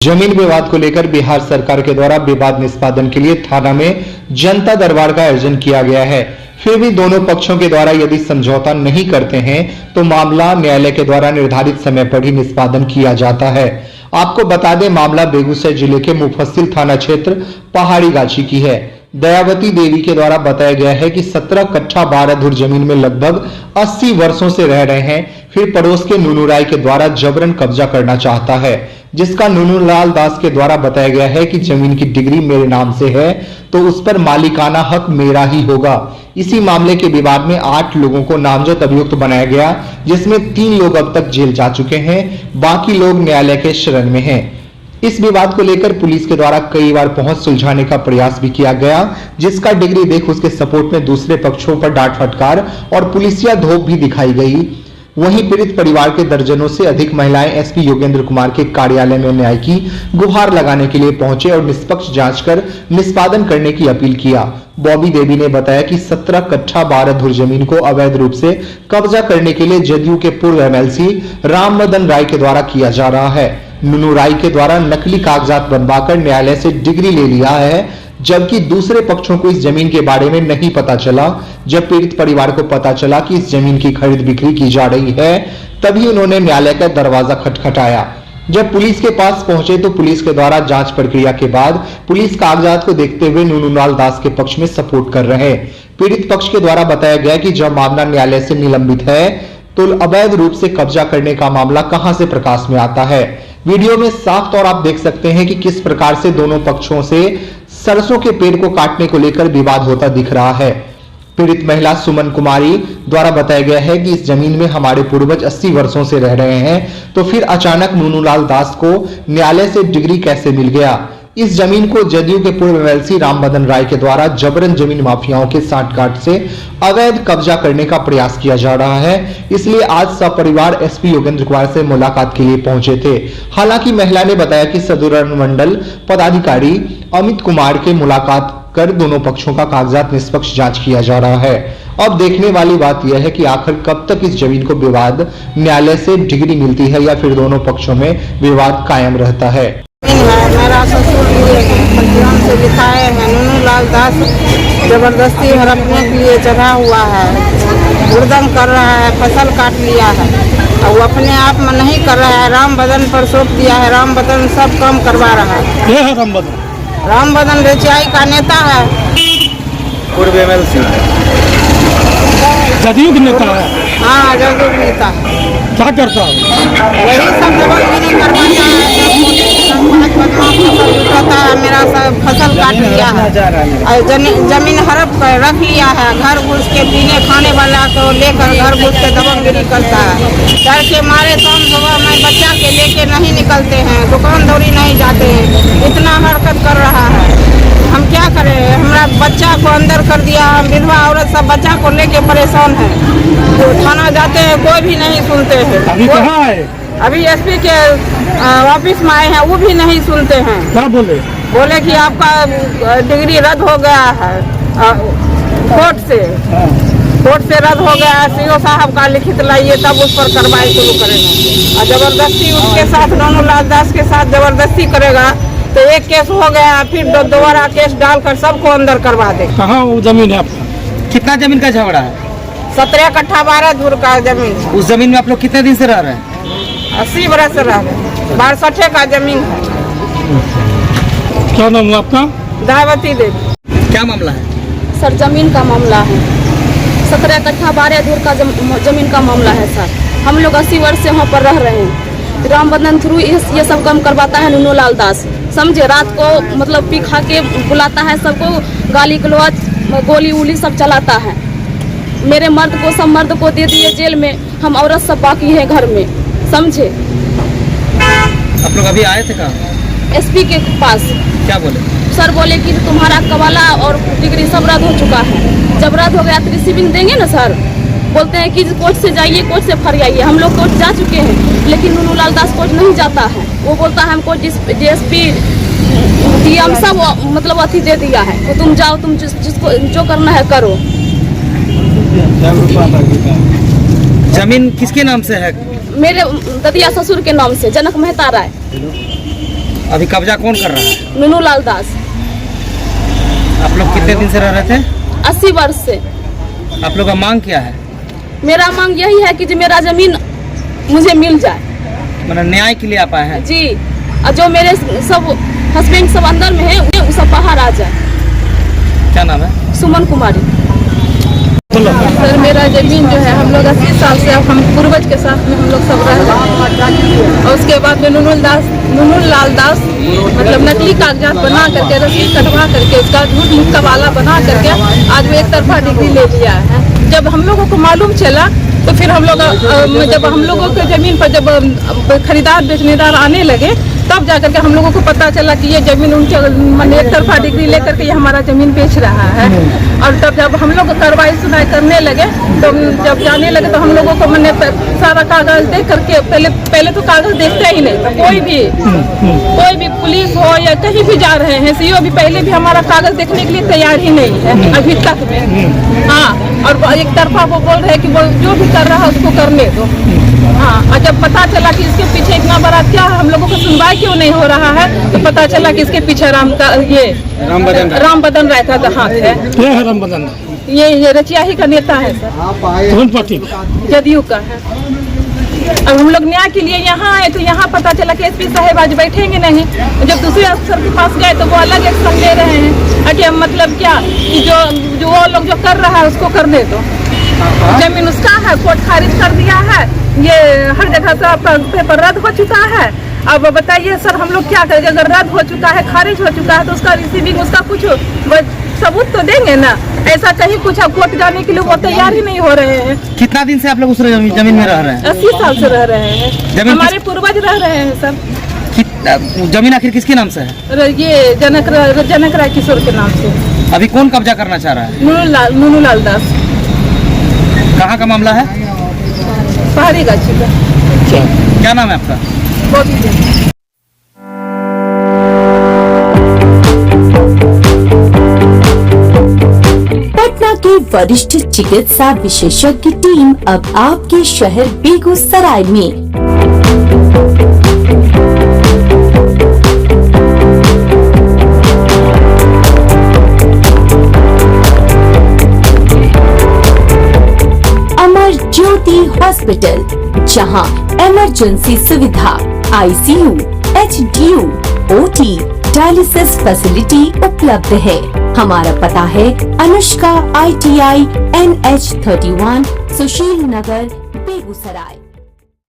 जमीन विवाद को लेकर बिहार सरकार के द्वारा विवाद निष्पादन के लिए थाना में जनता दरबार का आयोजन किया गया है। फिर भी दोनों पक्षों के द्वारा यदि समझौता नहीं करते हैं तो मामला न्यायालय के द्वारा निर्धारित समय पर ही निष्पादन किया जाता है। आपको बता दें, मामला बेगूसराय जिले के मुफस्सिल थाना क्षेत्र पहाड़ी गाछी की है। दयावती देवी के द्वारा बताया गया है कि 17 कट्ठा 12 धुर जमीन में लगभग 80 वर्षों से रह रहे हैं। फिर पड़ोस के नूनू राय के द्वारा जबरन कब्जा करना चाहता है, जिसका नूनू लाल दास के द्वारा बताया गया है कि जमीन की डिग्री मेरे नाम से है तो उस पर मालिकाना हक मेरा ही होगा। इसी मामले के विवाद में 8 लोगों को नामजद अभियुक्त बनाया गया, जिसमें 3 लोग अब तक जेल जा चुके हैं, बाकी लोग न्यायालय के शरण में हैं। इस विवाद को लेकर पुलिस के द्वारा कई बार पहुंच सुलझाने का प्रयास भी किया गया, जिसका डिग्री देख उसके सपोर्ट में दूसरे पक्षों पर डांट फटकार और पुलिसिया धोख भी दिखाई गई। वहीं पीड़ित परिवार के दर्जनों से अधिक महिलाएं एसपी योगेंद्र कुमार के कार्यालय में न्याय की गुहार लगाने के लिए पहुंचे और निष्पक्ष जांच कर निष्पादन करने की अपील किया। बॉबी देवी ने बताया कि 17 कट्ठा 12 धुर जमीन को अवैध रूप से कब्जा करने के लिए जदयू के पूर्व एमएलसी रामबदन राय के द्वारा किया जा रहा है। नूनू राय के द्वारा नकली कागजात बनवाकर न्यायालय से डिग्री ले लिया है, जबकि दूसरे पक्षों को इस जमीन के बारे में नहीं पता चला। जब पीड़ित परिवार को पता चला कि इस जमीन की खरीद बिक्री की जा रही है, तभी उन्होंने न्यायालय का दरवाजा खटखटाया। जब पुलिस के पास पहुंचे तो पुलिस के द्वारा जांच प्रक्रिया के बाद पुलिस कागजात को देखते हुए नूनू लाल दास के पक्ष में सपोर्ट कर रहे हैं। पीड़ित पक्ष के द्वारा बताया गया कि जब मामला न्यायालय से निलंबित है तो अवैध रूप से कब्जा करने का मामला कहां से प्रकाश में आता है। वीडियो में साफ तौर आप देख सकते हैं कि किस प्रकार से दोनों पक्षों से सरसों के पेड़ को काटने को लेकर विवाद होता दिख रहा है। पीड़ित महिला सुमन कुमारी द्वारा बताया गया है कि इस जमीन में हमारे पूर्वज 80 वर्षों से रह रहे हैं, तो फिर अचानक नूनू लाल दास को न्यायालय से डिग्री कैसे मिल गया। इस जमीन को जदयू के पूर्व एमएलसी रामबदन राय के द्वारा जबरन जमीन माफियाओं के सांठगांठ से अवैध कब्जा करने का प्रयास किया जा रहा है। इसलिए आज सपरिवार एसपी योगेंद्र कुमार से मुलाकात के लिए पहुंचे थे। हालांकि महिला ने बताया कि सदर अनुमंडल पदाधिकारी अमित कुमार के मुलाकात कर दोनों पक्षों का कागजात निष्पक्ष जांच किया जा रहा है। अब देखने वाली बात यह है कि आखिर कब तक इस जमीन को विवाद न्यायालय से डिग्री मिलती है या फिर दोनों पक्षों में विवाद कायम रहता है। मेरा ससुर से लिखाए है नूनू लाल दास जबरदस्ती हड़पने के लिए चढ़ा हुआ है, हुड़दंग कर रहा है, फसल काट लिया है और वो अपने आप में नहीं कर रहा है, रामबदन पर सौंप दिया है। रामबदन सब काम करवा रहा है। ये है रामबदन? रामबदन रेचाई का नेता है, पूर्व एमएलसी जदयू के नेता है। हाँ, जदयू के नेता है। क्या करता है? वही सब जबरदस्ती करवाता है, फसल उठाता है, मेरा सब फसल काट लिया है और जमीन हड़प कर रख लिया है। घर घुस के पीने खाने वाला को लेकर घर घुस के दबंगगिरी करता है। डर के मारे शाम सुबह में बच्चा के लेके नहीं निकलते हैं, दुकान दौड़ी नहीं जाते हैं, इतना हरकत कर रहा है। हम क्या करें, हमारा बच्चा को अंदर कर दिया। हम विधवा औरत सब बच्चा को लेके परेशान है, तो थाना जाते हैं कोई भी नहीं सुनते हैं। अभी कहाँ है? अभी एसपी के ऑफिस में आए हैं, वो भी नहीं सुनते हैं। क्या बोले? बोले कि आपका डिग्री रद्द हो गया है कोर्ट से रद्द हो गया है, सीओ साहब का लिखित लाइए तब उस पर कार्रवाई शुरू करेंगे। और जबरदस्ती उसके साथ नूनू लाल दास के साथ जबरदस्ती करेगा तो एक केस हो गया, फिर दोबारा केस डालकर सबको अंदर करवा दे। कहाँ वो जमीन है आपका? कितना जमीन का झगड़ा है? 17 कट्ठा 12 धुर का जमीन। उस जमीन में आप लोग कितने दिन से रह रहे हैं? 80 बरस से रह रहे, 62 का जमीन है। क्या नाम है आपका? दयावती देवी। क्या मामला है सर? जमीन का मामला है, 17 कट्ठा 12 धुर का जमीन का मामला है सर। हम लोग 80 वर्ष से वहाँ पर रह रहे हैं। रामबदन थ्रू ये सब काम करवाता है नूनू लाल दास, समझे। रात को मतलब पी खा के बुलाता है सबको, गाली गलौज गोली उली सब चलाता है। मेरे मर्द को सब मर्द को दे दिए जेल में, हम औरत सब बाकी है घर में, समझे। आप लोग अभी आए थे कहाँ? एसपी के पास। क्या बोले? सर बोले कि तुम्हारा कवाला और डिग्री सब रद्द हो चुका है। जब रद्द हो गया तो रिसीविंग देंगे ना सर। बोलते हैं कि कोर्ट से जाइए, कोर्ट से फर आइए। हम लोग कोर्ट जा चुके हैं, लेकिन नूनू लाल दास कोर्ट नहीं जाता है। वो बोलता है हमको DSP DM सब मतलब अथी दे दिया है, तो तुम जाओ, तुम जिसको जो करना है करो। जमीन किसके नाम से है? मेरे ददिया ससुर के नाम से, जनक मेहता राय। अभी कब्जा कौन कर रहा है? नूनू लाल दास। आप लोग कितने दिन से रह रहे थे? 80 वर्ष से। आप लोग का मांग क्या है? मेरा मांग यही है कि जो मेरा जमीन मुझे मिल जाए। मतलब न्याय के लिए आप आए हैं? जी, और जो मेरे सब हस्बैंड सब अंदर में है वो सब बाहर आ जाए। क्या नाम है? सुमन कुमारी। सर मेरा जमीन जो है हम लोग 80 साल से अब हम पूर्वज के साथ में हम लोग सब रह रहे हैं। और उसके बाद में नूनू लाल दास मतलब नकली कागजात बना करके रसीद कटवा करके उसका झूठ मूठ का वाला बना करके आज वो एक तरफा डिग्री ले लिया है। जब हम लोगों को मालूम चला तो फिर हम लोग जब हम लोगों के जमीन पर जब खरीदार बेचनेदार आने लगे तब जाकर के हम लोगों को पता चला कि ये जमीन उनके मैंने एक तरफा डिग्री लेकर के ये हमारा जमीन बेच रहा है। और तब जब हम लोग कार्रवाई सुनाई करने लगे तो जब जाने लगे तो हम लोगों को मैंने सारा कागज देख करके पहले तो कागज देखते ही नहीं था। कोई भी पुलिस हो या कहीं भी जा रहे हैं सीओ भी पहले भी हमारा कागज देखने के लिए तैयार ही नहीं है अभी तक में। हाँ, और एक तरफा वो बोल रहे हैं कि वो जो भी कर रहा है उसको करने दो। हाँ, और जब पता चला कि इसके पीछे इतना बड़ा क्या है हम लोगों को सुनवाई क्यों नहीं हो रहा है तो पता चला कि इसके पीछे राम बदन राय का हाथ है। क्या है राम बदन? ये रचिया ही का नेता है सर। कौन पार्टी? जदयू का है। अब हम लोग न्याय के लिए यहाँ आए तो यहाँ पता चला कि एसपी साहब आज बैठेंगे नहीं। जब दूसरे अफसर के पास गए तो वो अलग एक्शन ले रहे हैं कि मतलब क्या कि जो वो लोग जो कर रहा है उसको करने दो। जमीन उसका है, कोर्ट खारिज कर दिया है, ये हर जगह से आपका पेपर रद्द हो चुका है। अब बताइए सर हम लोग क्या करेंगे? अगर रद्द हो चुका है, खारिज हो चुका है तो उसका रिसीविंग उसका कुछ सबूत तो देंगे ना। ऐसा कहीं कुछ अब कोर्ट जाने के लिए वो तैयार ही नहीं हो रहे हैं। कितना दिन से आप लोग उस जमीन में रह रहे हैं? 80 साल से रह रहे हैं। हमारे पूर्वज रह रहे हैं सर। जमीन आखिर किसके नाम से है? ये जनक राय किशोर के नाम से। अभी कौन कब्जा करना चाह रहा है? नूनू लाल दास। कहाँ का मामला है? पहाड़ी गाछी का। क्या नाम है आपका? पटना की वरिष्ठ चिकित्सा विशेषज्ञ टीम अब आपके शहर बेगूसराय में अमर ज्योति हॉस्पिटल, जहां इमरजेंसी सुविधा, ICU, HDU, OT, dialysis facility उपलब्ध है। हमारा पता है अनुष्का ITI NH 31 सुशील नगर बेगूसराय।